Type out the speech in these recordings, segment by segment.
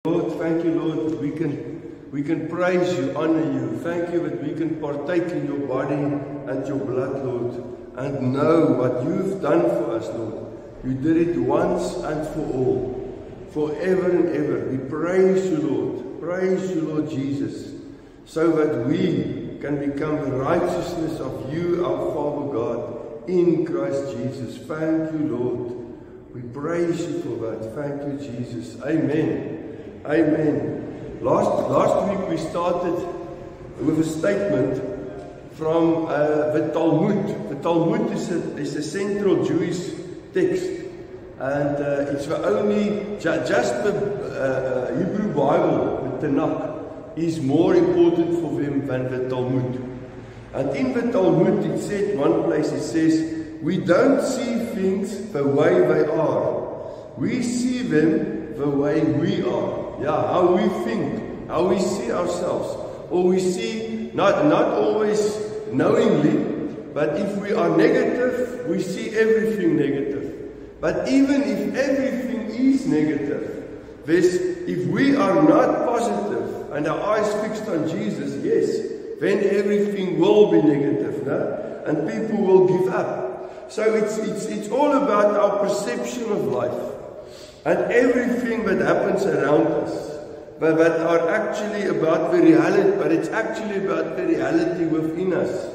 Lord, thank you, Lord, that we can praise you, honor you. Thank you that we can partake in your body and your blood, Lord, and know what you've done for us, Lord. You did it once and for all, forever and ever. We praise you, Lord. Praise you, Lord Jesus, so that we can become the righteousness of you, our Father God, in Christ Jesus. Thank you, Lord. We praise you for that. Thank you, Jesus. Amen. Amen. Last week we started with a statement from the Talmud. The Talmud is a central Jewish text, and it's the only, just the Hebrew Bible, the Tanakh, is more important for them than the Talmud. And in the Talmud it said, one place it says, we don't see things the way they are. We see them the way we are. Yeah, how we think, how we see ourselves. Or we see, not always knowingly, but if we are negative, we see everything negative. But even if everything is negative, if we are not positive and our eyes fixed on Jesus, yes, then everything will be negative, no? And people will give up. So it's all about our perception of life. And everything that happens around us, but that are actually about the reality, but it's actually about the reality within us.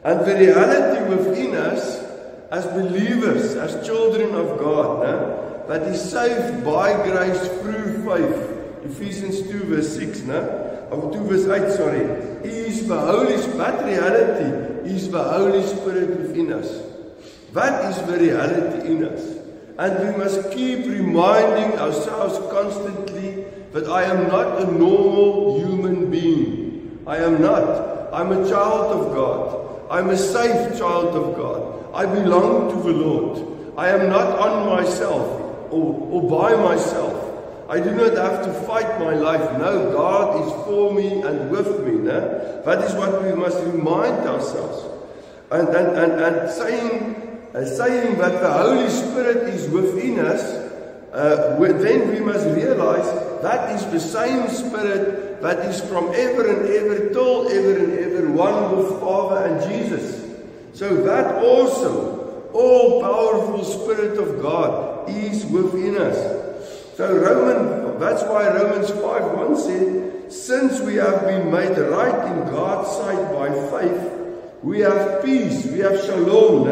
And the reality within us, as believers, as children of God, that is saved by grace through faith. Ephesians 2 verse 6, or 2 verse 8, sorry, is the Holy Spirit. That reality is the Holy Spirit within us. That is the reality in us. And we must keep reminding ourselves constantly that I am not a normal human being. I am not. I'm a child of God. I'm a saved child of God. I belong to the Lord. I am not on myself or by myself. I do not have to fight my life. No, God is for me and with me. No? That is what we must remind ourselves. And saying that the Holy Spirit is within us, then we must realize that is the same Spirit that is from ever and ever till ever and ever one with Father and Jesus. So that also, all-powerful Spirit of God is within us. So that's why Romans 5:1 said, since we have been made right in God's sight by faith, we have peace, we have shalom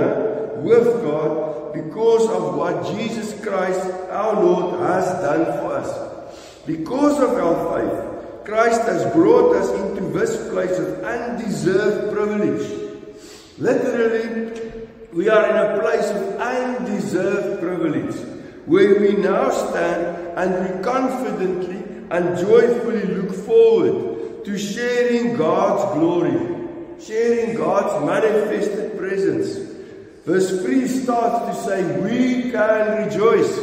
with God because of what Jesus Christ, our Lord, has done for us. Because of our faith, Christ has brought us into this place of undeserved privilege. Literally, we are in a place of undeserved privilege, where we now stand and we confidently and joyfully look forward to sharing God's glory, sharing God's manifested presence. Verse 3 starts to say, we can rejoice.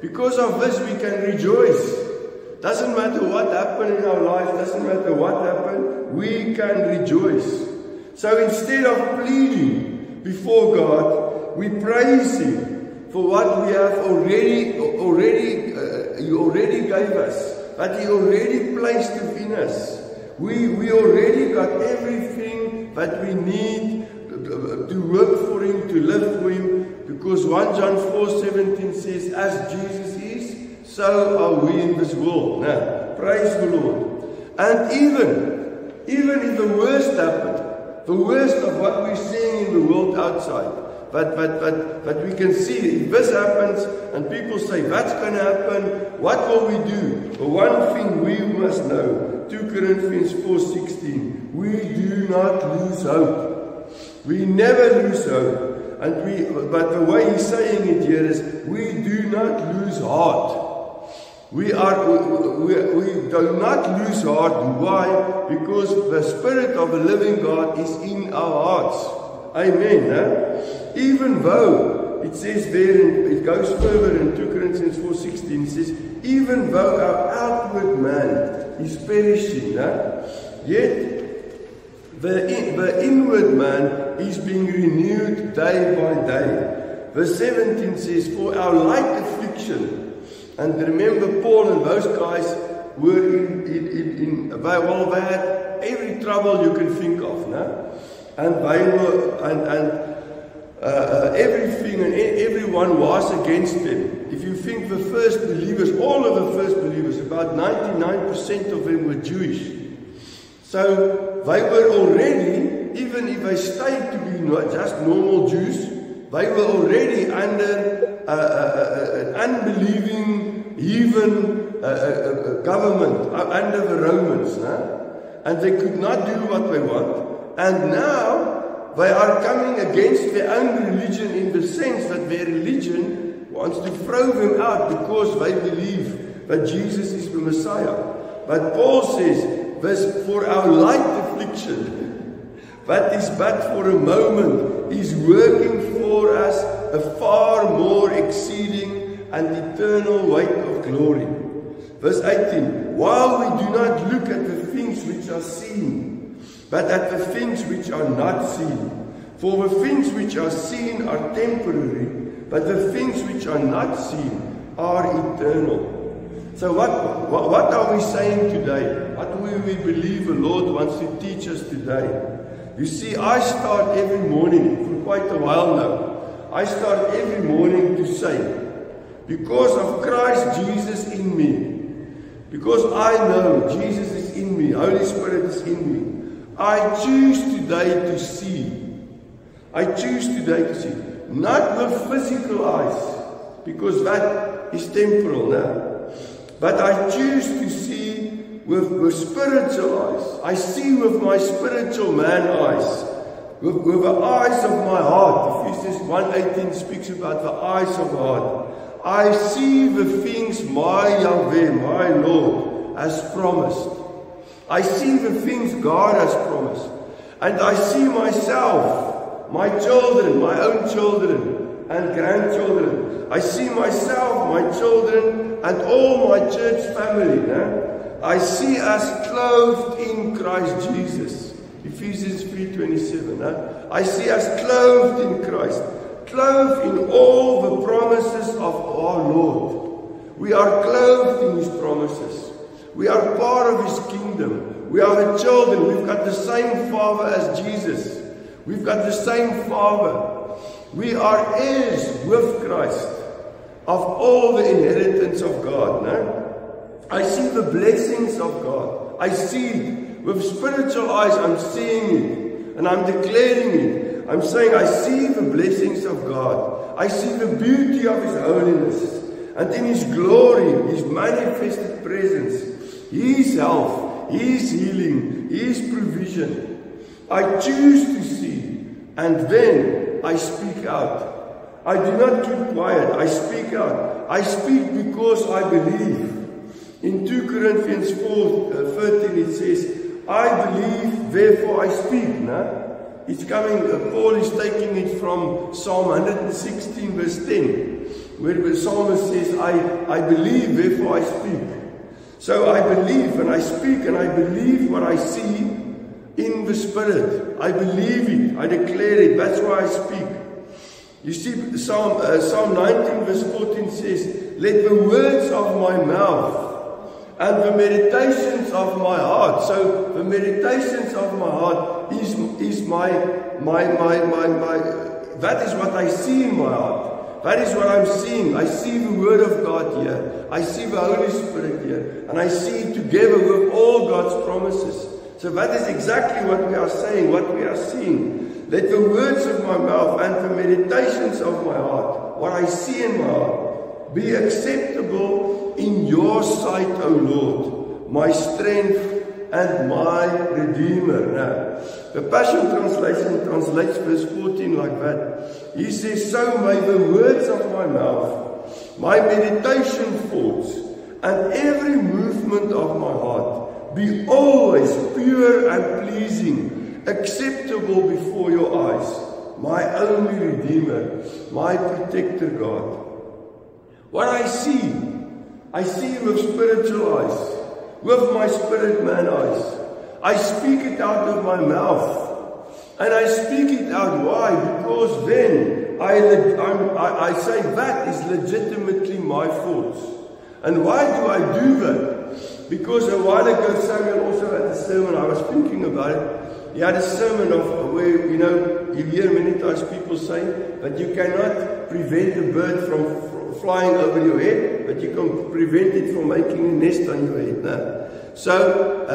Because of this, we can rejoice. Doesn't matter what happened in our life, doesn't matter what happened, we can rejoice. So instead of pleading before God, we praise Him for what we have He already gave us, that He already placed within us. We already got everything that we need to work for Him, to live for Him, because 1 John 4:17 says, as Jesus is, so are we in this world. Now, praise the Lord. And even if the worst happened, the worst of what we're seeing in the world outside, but we can see, if this happens, and people say, that's going to happen, what will we do? Well, one thing we must know, 2 Corinthians 4:16, we do not lose hope. We never lose hope, but the way he's saying it here is, we do not lose heart. We do not lose heart. Why? Because the Spirit of the living God is in our hearts. Amen. Even though it says there, it goes further in 2 Corinthians 4:16, it says, even though our outward man is perishing, yet the inward man is being renewed day by day. Verse 17 says, for our light affliction And remember, Paul and those guys were they had every trouble you can think of, no? And they were, everything and everyone was against them. If you think the first believers, all of the first believers, about 99% of them were Jewish. So they were already, even if they stayed to be not just normal Jews, they were already under an unbelieving heathen government, under the Romans. And they could not do what they want. And now they are coming against their own religion, in the sense that their religion wants to throw them out because they believe that Jesus is the Messiah. But Paul says, this for our light affliction, that is but for a moment, is working for us a far more exceeding and eternal weight of glory. Verse 18, while we do not look at the things which are seen, but at the things which are not seen. For the things which are seen are temporary, but the things which are not seen are eternal. So what are we saying today? What do we believe the Lord wants to teach us today? You see, I start every morning, for quite a while now, I start every morning to say, because of Christ Jesus in me, because I know Jesus is in me, Holy Spirit is in me, I choose today to see. I choose today to see. Not with physical eyes, because that is temporal now. But I choose to see with spiritual eyes. I see with my spiritual man eyes. With the eyes of my heart. Ephesians 1:18 speaks about the eyes of the heart. I see the things my Yahweh, my Lord, has promised. I see the things God has promised. And I see myself, my children, my own children and grandchildren. I see myself, my children, and all my church family. I see us clothed in Christ Jesus. Ephesians 3:27. I see us clothed in Christ. Clothed in all the promises of our Lord. We are clothed in His promises. We are part of His kingdom. We are the children. We've got the same Father as Jesus. We've got the same Father. We are heirs with Christ of all the inheritance of God. I see the blessings of God. I see it. With spiritual eyes, I'm seeing it. And I'm declaring it. I'm saying I see the blessings of God. I see the beauty of His holiness. And in His glory, His manifested presence, His health, His healing, His provision. I choose to see. And then I speak out. I do not keep quiet. I speak out. I speak because I believe. In 2 Corinthians 4:13 it says, I believe, therefore I speak. It's coming, Paul is taking it from Psalm 116 verse 10, where the psalmist says, I believe, therefore I speak. So I believe and I speak and I believe what I see in the Spirit. I believe it. I declare it. That's why I speak. You see, Psalm 19 verse 14 says, let the words of my mouth and the meditations of my heart. So the meditations of my heart is that is what I see in my heart. That is what I'm seeing. I see the Word of God here. I see the Holy Spirit here. And I see it together with all God's promises. So that is exactly what we are saying, what we are seeing. Let the words of my mouth and the meditations of my heart, what I see in my heart, be acceptable in your sight, O Lord, my strength and my Redeemer. Now, the Passion Translation translates verse 14 like that. He says, so may the words of my mouth, my meditation thoughts, and every movement of my heart be always pure and pleasing, acceptable before your eyes, my only Redeemer, my Protector God. What I see with spiritual eyes, with my spirit man eyes. I speak it out of my mouth. And I speak it out. Why? Because then I say that is legitimately my thoughts. And why do I do that? Because a while ago, Samuel also had a sermon, I was thinking about it. He had a sermon of where, you hear many times people say that you cannot prevent a bird from flying over your head, but you can prevent it from making a nest on your head. No? So,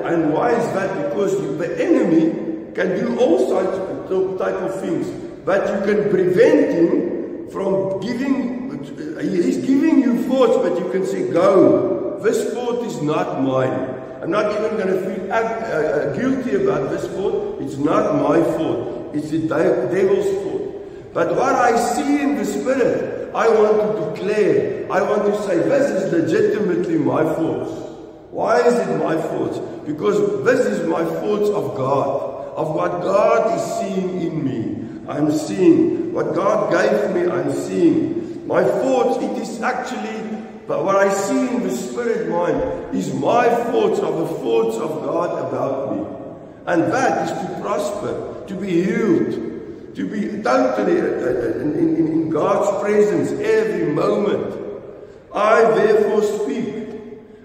and why is that? Because the enemy can do all sorts of type of things, but you can prevent him from he's giving you thoughts, but you can say, go, this thought is not mine. I'm not even going to feel guilty about this thought. It's not my thought. It's the devil's thought. But what I see in the Spirit, I want to declare. I want to say, this is legitimately my thoughts. Why is it my thoughts? Because this is my thoughts of God, of what God is seeing in me. I'm seeing. What God gave me, I'm seeing. My thoughts, it is actually, but what I see in the Spirit mind is my thoughts are the thoughts of God about me. And that is to prosper, to be healed, to be totally in God's presence every moment. I therefore speak.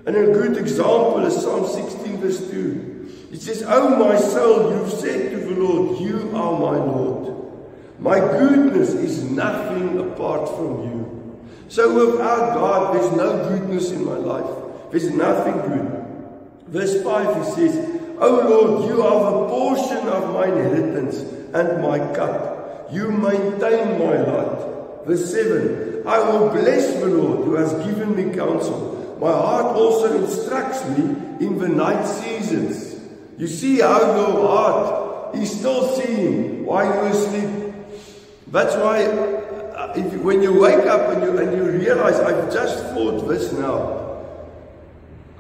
And a good example is Psalm 16 verse 2. It says, "O my soul, you've said to the Lord, you are my Lord. My goodness is nothing apart from you." So without God, there's no goodness in my life. There's nothing good. Verse 5, he says, "O Lord, you are the portion of my inheritance and my cup. You maintain my lot." Verse 7, "I will bless the Lord who has given me counsel. My heart also instructs me in the night seasons." You see how your heart is still seeing while you're asleep. That's why when you wake up and you realize, I've just thought this now.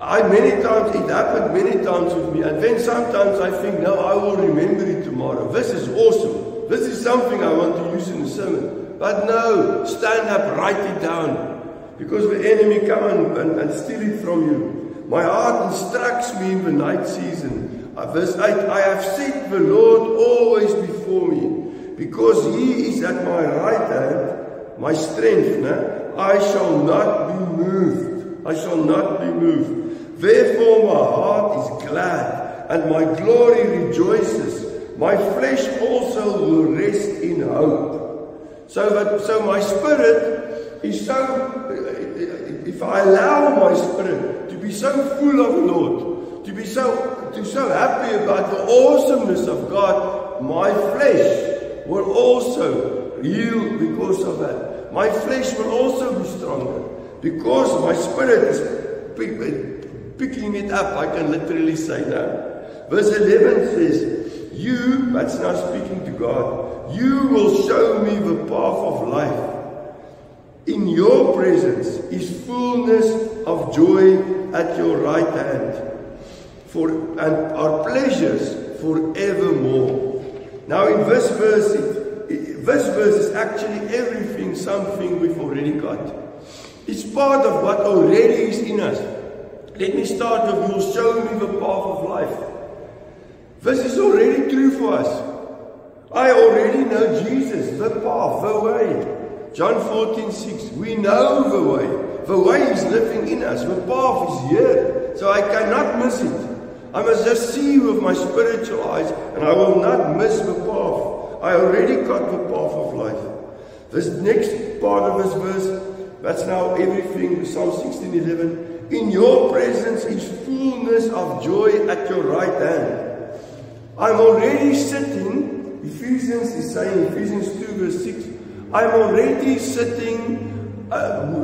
It happened many times with me, and then sometimes I think, no, I will remember it tomorrow. This is awesome. This is something I want to use in the sermon. But no, stand up, write it down, because the enemy come and steal it from you. My heart instructs me in the night season. Verse 8, "I have set the Lord always before me. Because he is at my right hand, my strength, I shall not be moved." I shall not be moved. "Therefore my heart is glad, and my glory rejoices. My flesh also will rest in hope." So my spirit is so, if I allow my spirit to be so full of the Lord, to be so happy about the awesomeness of God, my flesh will also yield because of that. My flesh will also be stronger because my spirit is picking it up. I can literally say that. Verse 11 says, "You," that's now speaking to God, "you will show me the path of life. In your presence is fullness of joy at your right hand, and our pleasures forevermore." Now in this verse is actually everything, something we've already got. It's part of what already is in us. Let me start with, "You'll show me the path of life." This is already true for us. I already know Jesus, the path, the way. John 14:6, we know the way. The way is living in us. The path is here. So I cannot miss it. I must just see with my spiritual eyes, and I will not miss the path. I already got the path of life. This next part of this verse, that's now everything, Psalm 16:11. "In your presence is fullness of joy at your right hand." I'm already sitting, Ephesians is saying, Ephesians 2 verse 6, I'm already sitting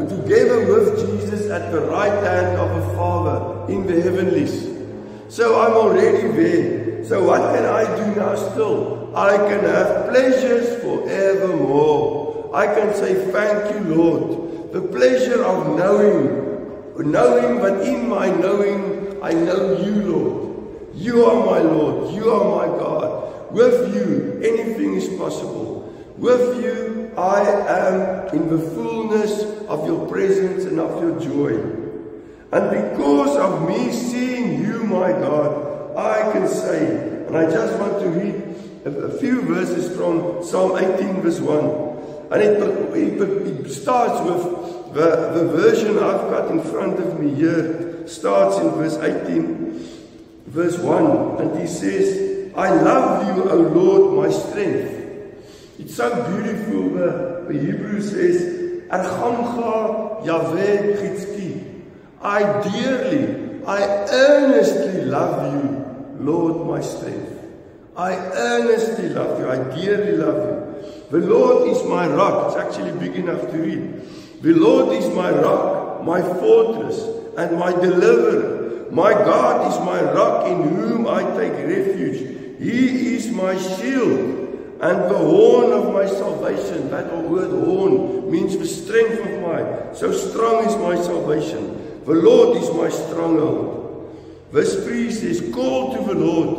together with Jesus at the right hand of the Father in the heavenlies. So I'm already there. So what can I do now still? I can have pleasures forevermore. I can say, "Thank you, Lord." The pleasure of knowing that in my knowing, I know you, Lord. You are my Lord. You are my God. With you, anything is possible. With you, I am in the fullness of your presence and of your joy. And because of me seeing you, my God, I can say, and I just want to read a few verses from Psalm 18 verse 1. And it starts with, The version I've got in front of me here starts in verse 18, verse 1, and he says, I love you, O Lord, my strength. It's so beautiful. The Hebrew says, Ergamcha Yahweh Chitzki. I earnestly love you, Lord, my strength. I earnestly love you. I dearly love you. The Lord is my rock. It's actually big enough to read. The Lord is my rock, my fortress, and my deliverer. My God is my rock in whom I take refuge. He is my shield and the horn of my salvation. That word horn means the strength of my. So strong is my salvation. The Lord is my stronghold. Verse 3 says, call to the Lord,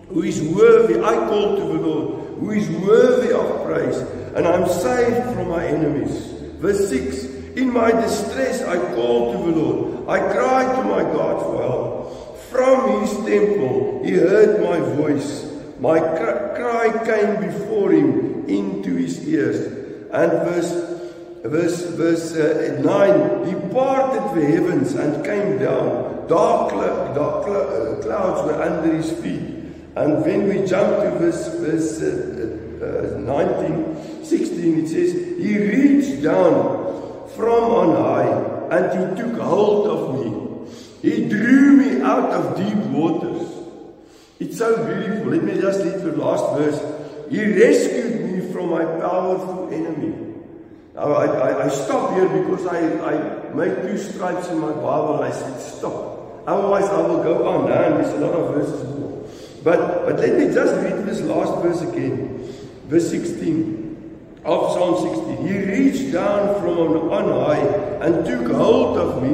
who is worthy. I call to the Lord, who is worthy of praise, and I'm saved from my enemies. Verse 6, in my distress I called to the Lord. I cried to my God for help. From his temple he heard my voice. My cry came before him into his ears. And verse 9, he parted the heavens and came down. Dark clouds were under his feet. And when we jump to verse 16, it says, he reached down from on high and he took hold of me. He drew me out of deep waters. It's so beautiful. Let me just read the last verse. He rescued me from my powerful enemy. Now I stop here because I made 2 stripes in my Bible. I said stop. Otherwise I will go on. And there's a lot of verses more. But let me just read this last verse again. Verse 16 of Psalm 16. He reached down from on high and took hold of me,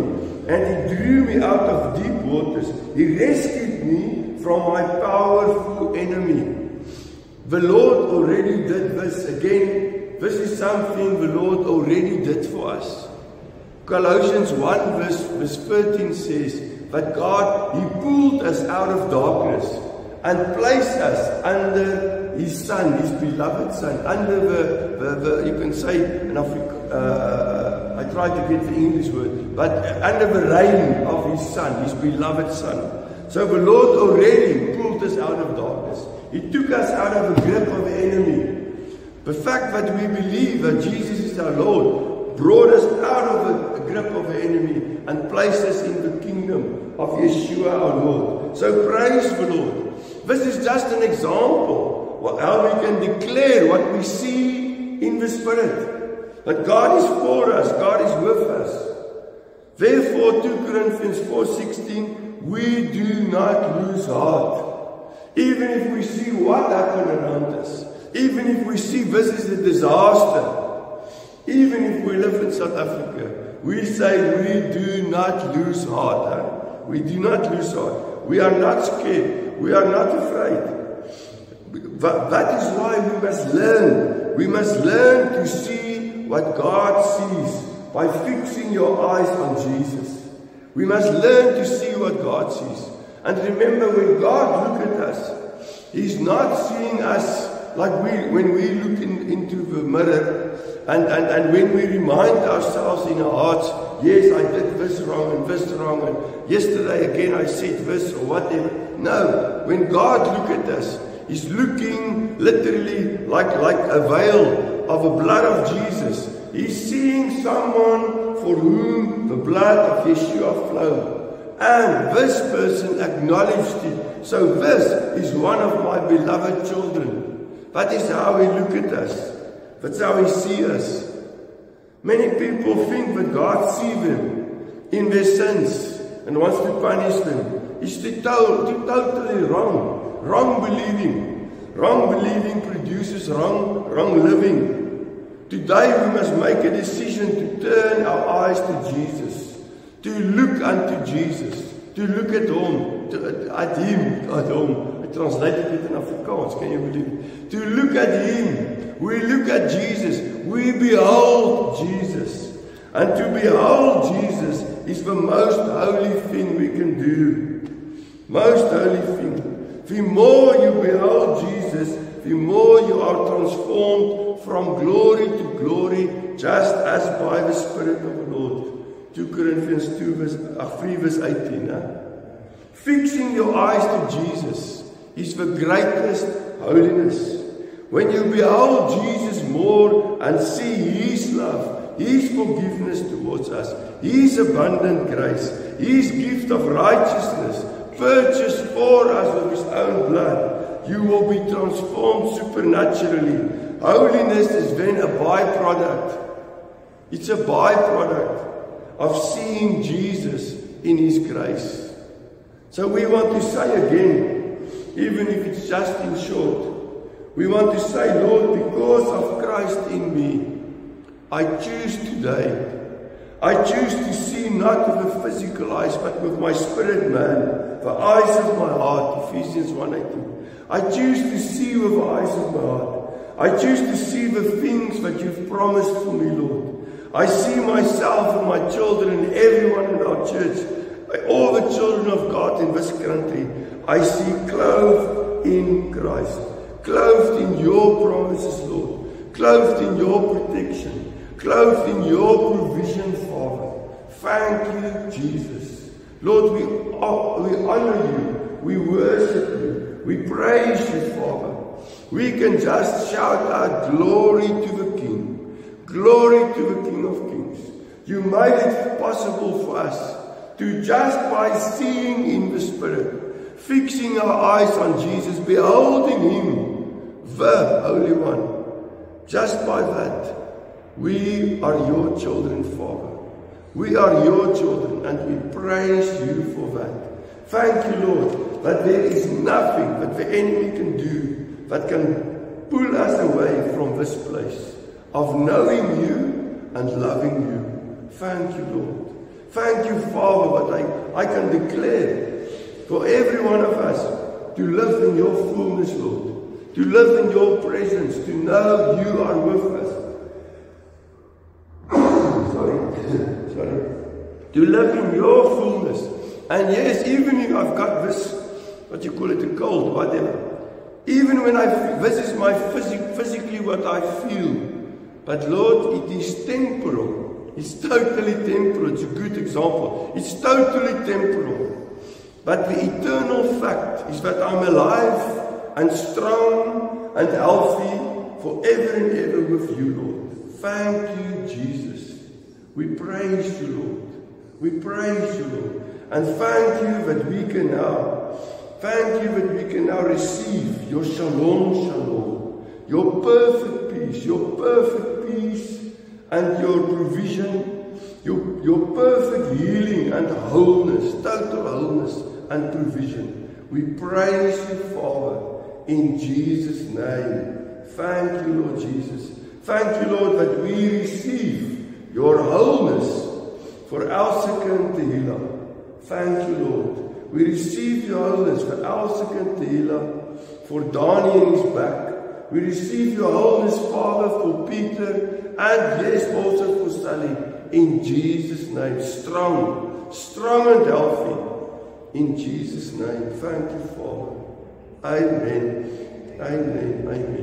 and he drew me out of deep waters. He rescued me from my powerful enemy. The Lord already did this. Again, this is something the Lord already did for us. Colossians 1 verse 13 says that God, he pulled us out of darkness and placed us under his Son, his beloved Son, under the you can say in Africa, I try to get the English word, but under the reign of his Son, his beloved Son. So the Lord already pulled us out of darkness. He took us out of the grip of the enemy. The fact that we believe that Jesus is our Lord brought us out of the grip of the enemy and placed us in the kingdom of Yeshua our Lord. So praise the Lord. This is just an example of how we can declare what we see in the Spirit. That God is for us, God is with us. Therefore, 2 Corinthians 4:16, we do not lose heart. Even if we see what happened around us, even if we see this is a disaster, even if we live in South Africa, we say we do not lose heart. Huh? We do not lose heart. We are not scared. We are not afraid. That is why we must learn. We must learn to see what God sees by fixing your eyes on Jesus. We must learn to see what God sees. And remember, when God looks at us, He's not seeing us like when we look into the mirror and when we remind ourselves in our hearts, yes, I did this wrong and this wrong, and yesterday again I said this or whatever. No, when God looks at us, He's looking literally like a veil of the blood of Jesus. He's seeing someone for whom the blood of Yeshua flowed. And this person acknowledged it. So this is one of my beloved children. That is how He look at us. That's how He sees us. Many people think that God sees them in their sins and wants to punish them. It's totally wrong. Wrong believing. Wrong believing produces wrong living. Today we must make a decision to turn our eyes to Jesus. To look unto Jesus. To look at Him. At Him. I translated it in Afrikaans. Can you believe it? To look at Him. We look at Jesus. We behold Jesus. And to behold Jesus is the most holy thing we can do. Most holy thing. The more you behold Jesus, the more you are transformed from glory to glory just as by the Spirit of the Lord. 2 Corinthians 3 verse 18. Fixing your eyes to Jesus is the greatest holiness. When you behold Jesus more and see His love, His forgiveness towards us, His abundant grace, His gift of righteousness, purchased for us with His own blood, you will be transformed supernaturally. Holiness is then a byproduct. It's a byproduct of seeing Jesus in His grace. So we want to say again, even if it's just in short, we want to say, Lord, because of Christ in me, I choose today. I choose to see not with the physical eyes, but with my spirit man, the eyes of my heart, Ephesians 1:18. I choose to see with the eyes of my heart. I choose to see the things that you've promised for me, Lord. I see myself and my children and everyone in our church, all the children of God in this country. I see clothed in Christ, clothed in your promises, Lord, clothed in your protection, clothed in your provision, Father. Thank you, Jesus. Lord, we honor you, we worship you, we praise you, Father. We can just shout out glory to the King, glory to the King of Kings. You made it possible for us to just by seeing in the Spirit, fixing our eyes on Jesus, beholding Him, the Holy One. Just by that, we are your children, Father. We are your children, and we praise you for that. Thank you, Lord, that there is nothing that the enemy can do that can pull us away from this place of knowing you and loving you. Thank you, Lord. Thank you, Father, that I can declare for every one of us to live in your fullness, Lord, to live in your presence, to know you are with us. To live in your fullness. And yes, even if I've got this, what you call it, a cold, whatever. Even when this is my physically what I feel. But Lord, it is temporal. It's totally temporal. It's a good example. It's totally temporal. But the eternal fact is that I'm alive and strong and healthy forever and ever with you, Lord. Thank you, Jesus. We praise you, Lord. We praise you, Lord. And thank you that we can now receive your shalom, shalom, your perfect peace and your provision, your perfect healing and wholeness, total wholeness and provision. We praise you, Father, in Jesus' name. Thank you, Lord Jesus. Thank you, Lord, that we receive your wholeness for Elseke and Tehillah. Thank you, Lord. We receive your wholeness for Elseke and Tehillah, for Donnie and his back. We receive your wholeness, Father, for Peter, and yes, also for Sally. In Jesus' name, strong and healthy. In Jesus' name, thank you, Father. Amen. Amen. Amen.